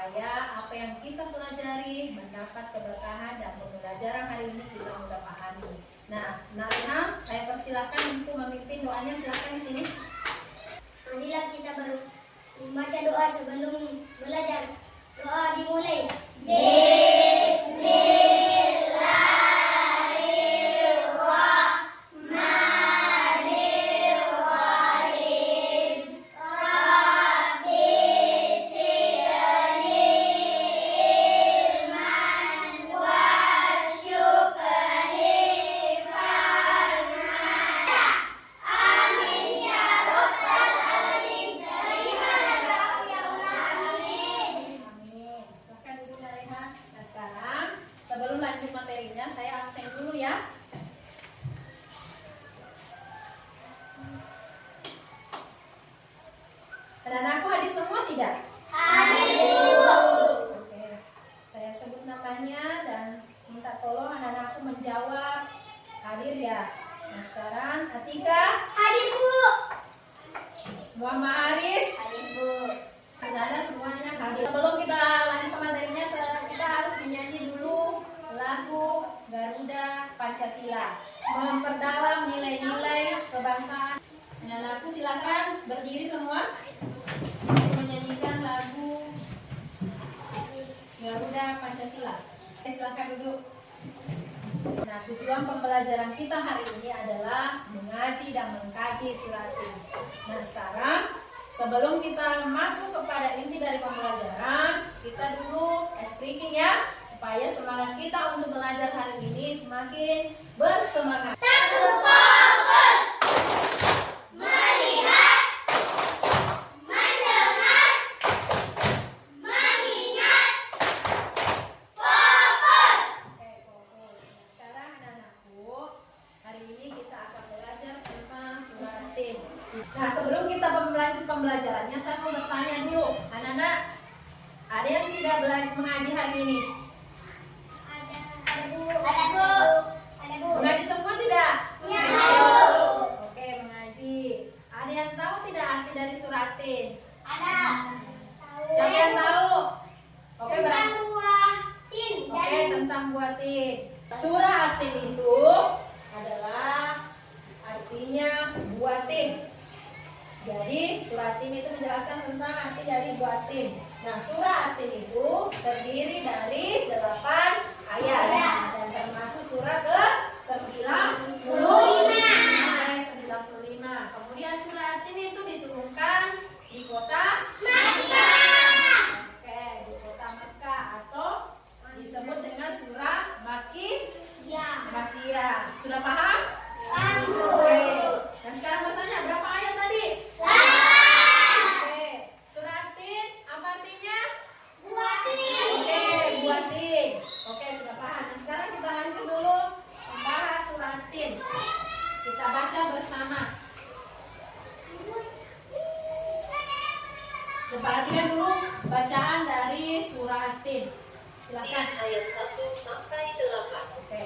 supaya apa yang kita pelajari mendapat keberkahan dan pembelajaran hari ini kita mudah pahami. Nah, Narina, saya persilakan untuk memimpin doanya. Silakan di sini. Marilah kita membaca doa sebelum belajar. Doa dimulai. Sebelum lanjut materinya, saya absen dulu ya. Anak-anakku hadir semua tidak? Hadir. Oke, saya sebut namanya dan minta tolong anak-anakku menjawab. Hadir ya. Nah sekarang Atika. Hadir, Bu. Muhammad Haris. Hadir, Bu. Anak-anak semuanya hadir. Sebelum kita lanjut ke materinya, kita harus menyanyi dulu lagu Garuda Pancasila, memperdalam nilai-nilai kebangsaan. Anak-anakku silakan berdiri semua untuk menyanyikan lagu Garuda Pancasila. Silakan duduk. Nah, tujuan pembelajaran kita hari ini adalah mengaji dan mengkaji suratin. Nah, sekarang sebelum kita masuk kepada inti dari pembelajaran, kita dulu speaking ya, supaya semangat kita untuk belajar hari ini semakin bersemangat. Teguh fokus. Melihat. Mendengar. Mengingat. Fokus. Oke, fokus. Nah, sekarang anak-anakku, hari ini kita akan belajar tentang suratin. Nah, sebelum kita melanjut pembelajarannya, saya mau bertanya dulu, anak-anak, ada yang tidak mengaji hari ini? Ada, Bu. Ada, Bu. Ada, Bu. Mengaji semua tidak? Iya, Ayo. Bu. Oke, mengaji. Ada yang tahu tidak arti dari suratin? Ada. Siapa yang tahu? Oke, Tentang buah tin. Oke, tentang buatin. Suratin itu adalah artinya buatin. Jadi, suratin itu menjelaskan tentang arti dari buatin. Nah, suratin itu terdiri dari 8 ayat dan termasuk surah ke-95. Oke, 95. Kemudian suratin itu diturunkan di kota Makkah. Oke, di kota Mekah atau disebut dengan surah Makkiyah. Sudah paham? Oke. Dan sekarang bertanya, berapa ayat tadi? Oke. Suratin apa artinya? Oke, buatin. Oke, sudah paham. Nah, sekarang kita lanjut dulu membahas suratin. Kita baca bersama. Perhatikan dulu bacaan dari suratin. Silakan. Ayat 1 sampai 8. Oke.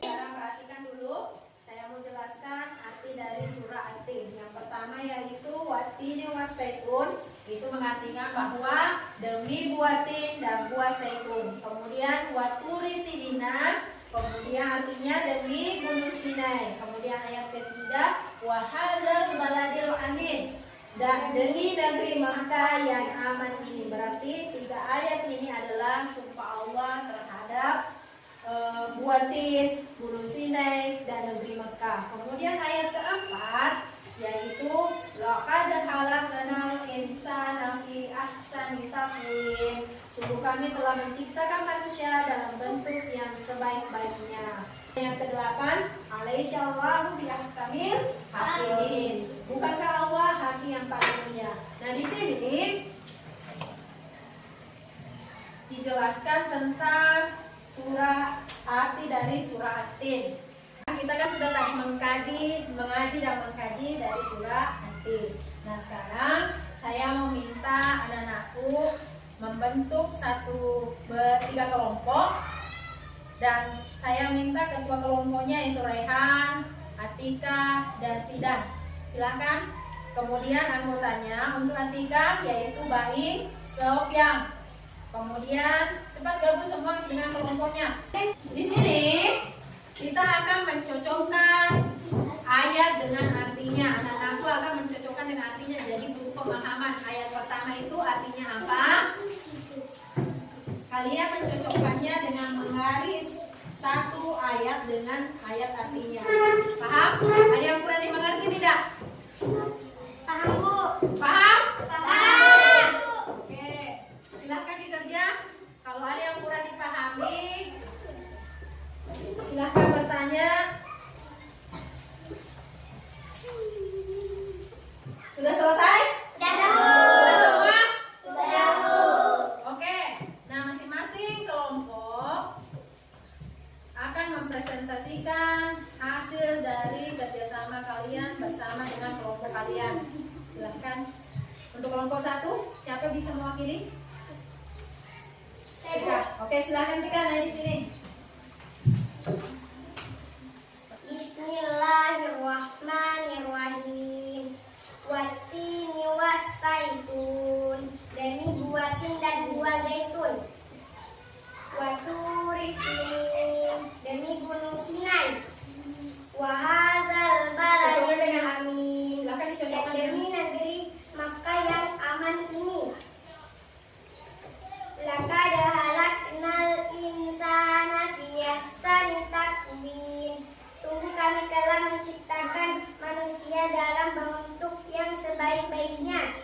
Sekarang perhatikan dulu. Saya mau jelaskan arti dari surah Atin. Yang pertama yaitu watini wasaitun. Itu mengartikan bahwa demi buatin dan buah zaitun. Kemudian waturi sidina. Kemudian artinya demi gunung Sinai. Kemudian ayat ketiga wahadzal baladil amin. Dan demi negeri Makkah yang aman ini. Berarti 3 ayat ini adalah sumpah Allah terhadap buatin, gunung Sinai, dan negeri Mekah. Kemudian ayat keempat yaitu laqad khalaqnal insana fi ahsani taqwim. Sungguh kami telah menciptakan manusia dalam bentuk yang sebaik-baiknya. Yang kedelapan, alaihissallahu bi ahkamil hakimin. Bukankah Allah hakim yang paling mulia? Nah, di sini dijelaskan tentang surah, arti dari surah Atin. kita kan sudah tadi mengaji dan mengkaji dari surah At-Tin. Nah, sekarang saya mau minta anak-anakku membentuk tiga kelompok, dan saya minta ketua kelompoknya yaitu Raihan, Atika, dan Sidan. Silakan. Kemudian anggotanya untuk Atika yaitu Baim, Sofyan. Kemudian cepat gabung semua dengan kelompoknya. Di sini kita akan mencocokkan ayat dengan artinya. Anak-anakku akan mencocokkan dengan artinya. Jadi buku pemahaman ayat pertama itu artinya apa? Kalian mencocokkannya dengan menggaris satu ayat dengan ayat artinya. Paham? Ada yang kurang dimengerti tidak? Paham, Bu. Paham? Paham. Oke, silahkan dikerja. Kalau ada yang kurang dipahami, silahkan bertanya. Sudah selesai? Sudah, Bu. Sudah semua? Sudah, Bu. Oke, nah masing-masing kelompok akan mempresentasikan hasil dari kerjasama kalian bersama dengan kelompok kalian. Silahkan. Untuk kelompok 1, siapa bisa mewakili? Tika. Oke, silahkan Tika, naik di sini. Bismillahirrahmanirrahim. Wattini wassaitun, demi buatin dan buah zaitun. Waturi sinin, demi gunung Sinai. Wahazal baladil amin, Silahkan dan dicocokkan demi negeri Makkah yang aman ini. Laqad halaknal insana fi ahsani taqwim. Sungguh kami telah menciptakan manusia dalam bentuk yang sebaik-baiknya.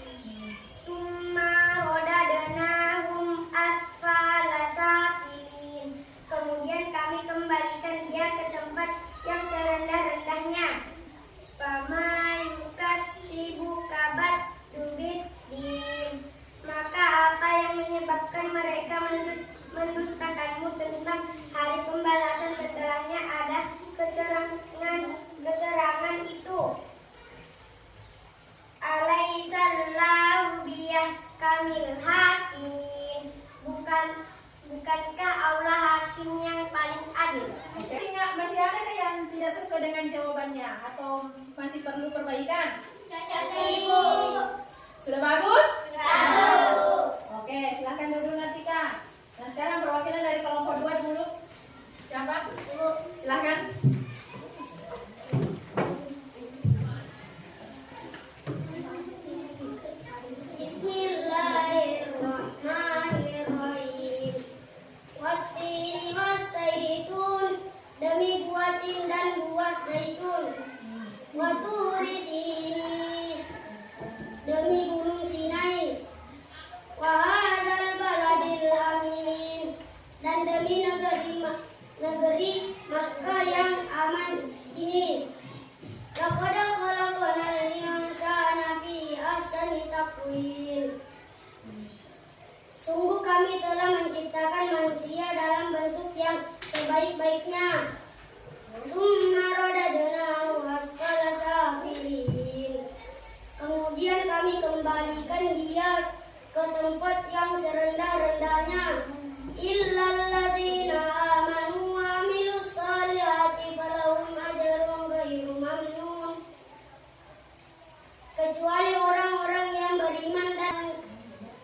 Summa rodadnahum asfala safilin. Kemudian kami kembalikan dia ke tempat yang serendah-rendahnya. Fama yukasibuka ba'du-bid-din. Maka apa yang menyebabkan mereka mendustakanmu tentang hari pembalasan setelahnya ada keterangan itu. Alaihissallahu biyahkamil hakimin. Bukankah Allah hakim yang paling adil? Oke. Masih ada yang tidak sesuai dengan jawabannya atau masih perlu perbaikan? Sudah bagus? Bagus. Oke, silahkan duduk Natika. Nah, sekarang perwakilan dari kelompok 2 dulu. Siapa? Silahkan. Bismillahirrahmanirrahim. Wattini wassaitun, demi buatin dan buah zaitun. Waturi sinin, demi gunung Sinai. Wahazal baladil amin, dan demi negeri Makkah yang aman ini. Laqad khalaqnal insana fi ahsani taqwim. Sungguh kami telah menciptakan manusia dalam bentuk yang sebaik-baiknya. Summa radadnahu asfala safilin. Kemudian kami kembalikan dia ke tempat yang serendah-rendahnya. Illalladzina amanu wa amilus solihati falahum ajrun ghairu mamnun. Kecuali orang-orang yang beriman dan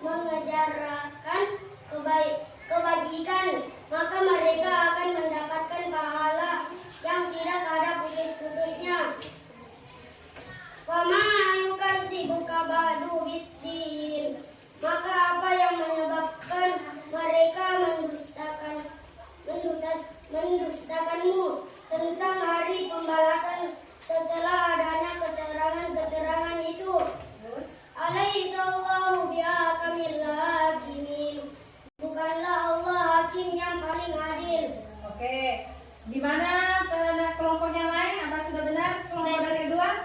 mengerjakan kebajikan, maka mereka akan mendapatkan pahala yang tidak ada putus-putusnya. Wama yukadzibuka ba'du biddin. Maka apa yang menyebabkan mereka mendustakanmu tentang hari pembalasan setelah adanya keterangan-keterangan itu? Alaihissallahu bihakamil hakimin. Bukanlah Allah hakim yang paling adil. Oke. Gimana kelompoknya lain? Apa sudah benar kelompok dari kedua?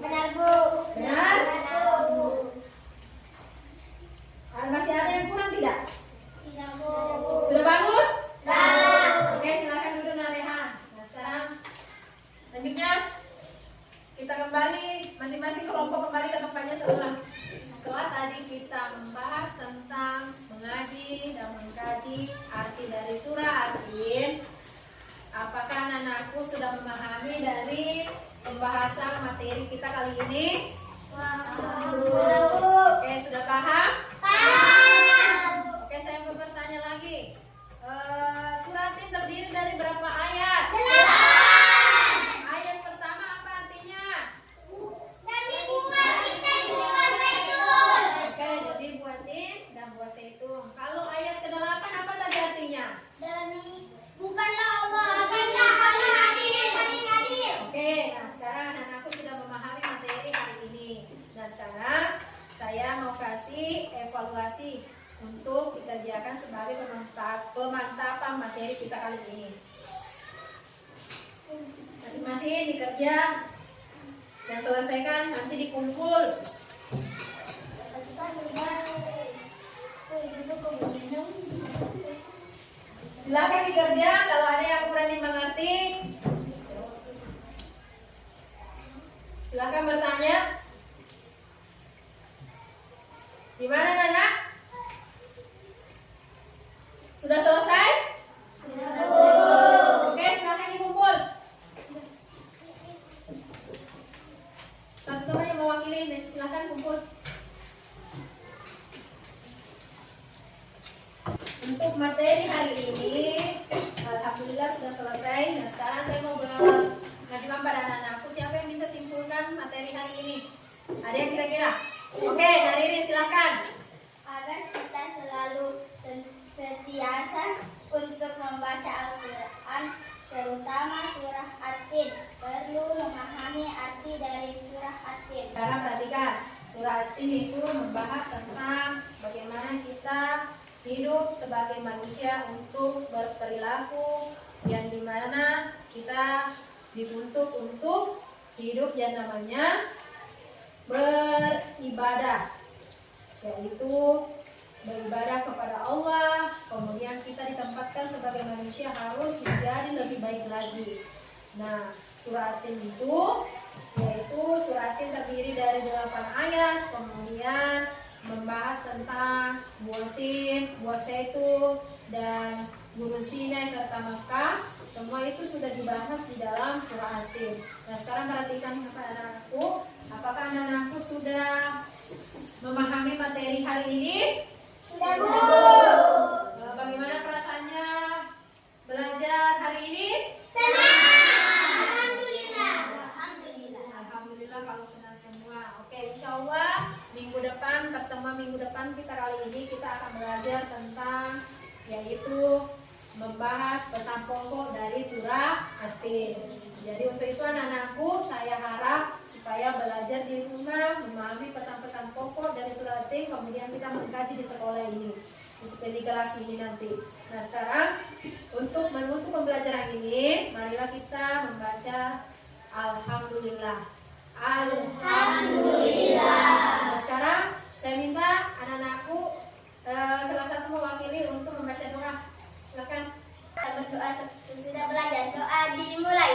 Benar, Bu. Benar? Benar, Bu. Masih ada yang kurang tidak? Tidak, Bu. Sudah bagus? Bagus. Oke, silakan duduk Nareha. Nah, sekarang pembahasan materi kita kali ini? Tahu. Oke, sudah paham? Tahu. Oke, saya mau bertanya lagi. Suratin terdiri dari berapa ayat? 8. Ayat pertama apa artinya? Nabi buat kita buah zaitun. Oke, jadi buatin dan buah zaitun. Kalau ayat ke-8 apa tadi artinya? Demi bukanlah Allah akanlah paling adil. Oke, nah sekarang anak-anakku sudah memahami materi hari ini. Nah sekarang saya mau kasih evaluasi untuk dikerjakan sebagai pemantapan materi kita kali ini. Masing-masing dikerja dan selesaikan, nanti dikumpul. Silakan dikerja, kalau ada yang kurang mengerti silakan bertanya. Di mana Nana? Sudah selesai? Oke, silakan dikumpul. Satu teman yang mewakili, silakan kumpul. Untuk materi hari ini, alhamdulillah sudah selesai. Nah, sekarang saya mau mengajukan pada anak-anakku siapa yang bisa simpulkan materi hari ini. Ada yang kira-kira? Oke, Nariri silakan. Agar kita selalu sentiasa untuk membaca Al-Quran, terutama surah At-Tin. Perlu memahami arti dari surah At-Tin. Sekarang perhatikan, surah At-Tin itu membahas tentang bagaimana kita hidup sebagai manusia untuk berperilaku yang dimana kita dituntut untuk hidup yang namanya beribadah, yaitu beribadah kepada Allah. Kemudian kita ditempatkan sebagai manusia harus menjadi lebih baik lagi. Nah, surah At-Tin itu yaitu surah At-Tin terdiri dari 8 ayat, kemudian membahas tentang buah tin, buah zaitun, dan Gunung Sinai serta Mekah. Semua itu sudah dibahas di dalam surah At-Tin. Nah, sekarang perhatikan anak-anakku, apakah anak-anakku sudah memahami materi hari ini? Sudah, Bu. Bagaimana perasaannya belajar hari ini? Senang. Alhamdulillah. Alhamdulillah kalau senang semua. Oke, insya Allah pertemuan minggu depan kita kali ini kita akan belajar tentang yaitu membahas pesan pokok dari surah At-Tin. Jadi untuk itu anak-anakku saya harap supaya belajar di rumah memahami pesan-pesan pokok dari surah At-Tin, kemudian kita mengkaji di sekolah ini, di kelas ini nanti. Nah sekarang untuk menutup pembelajaran ini, marilah kita membaca Alhamdulillah. Alhamdulillah. Nah sekarang saya minta anak-anakku salah satu mewakili untuk membaca doa. Silakan. Kita berdoa sesudah belajar. Doa dimulai.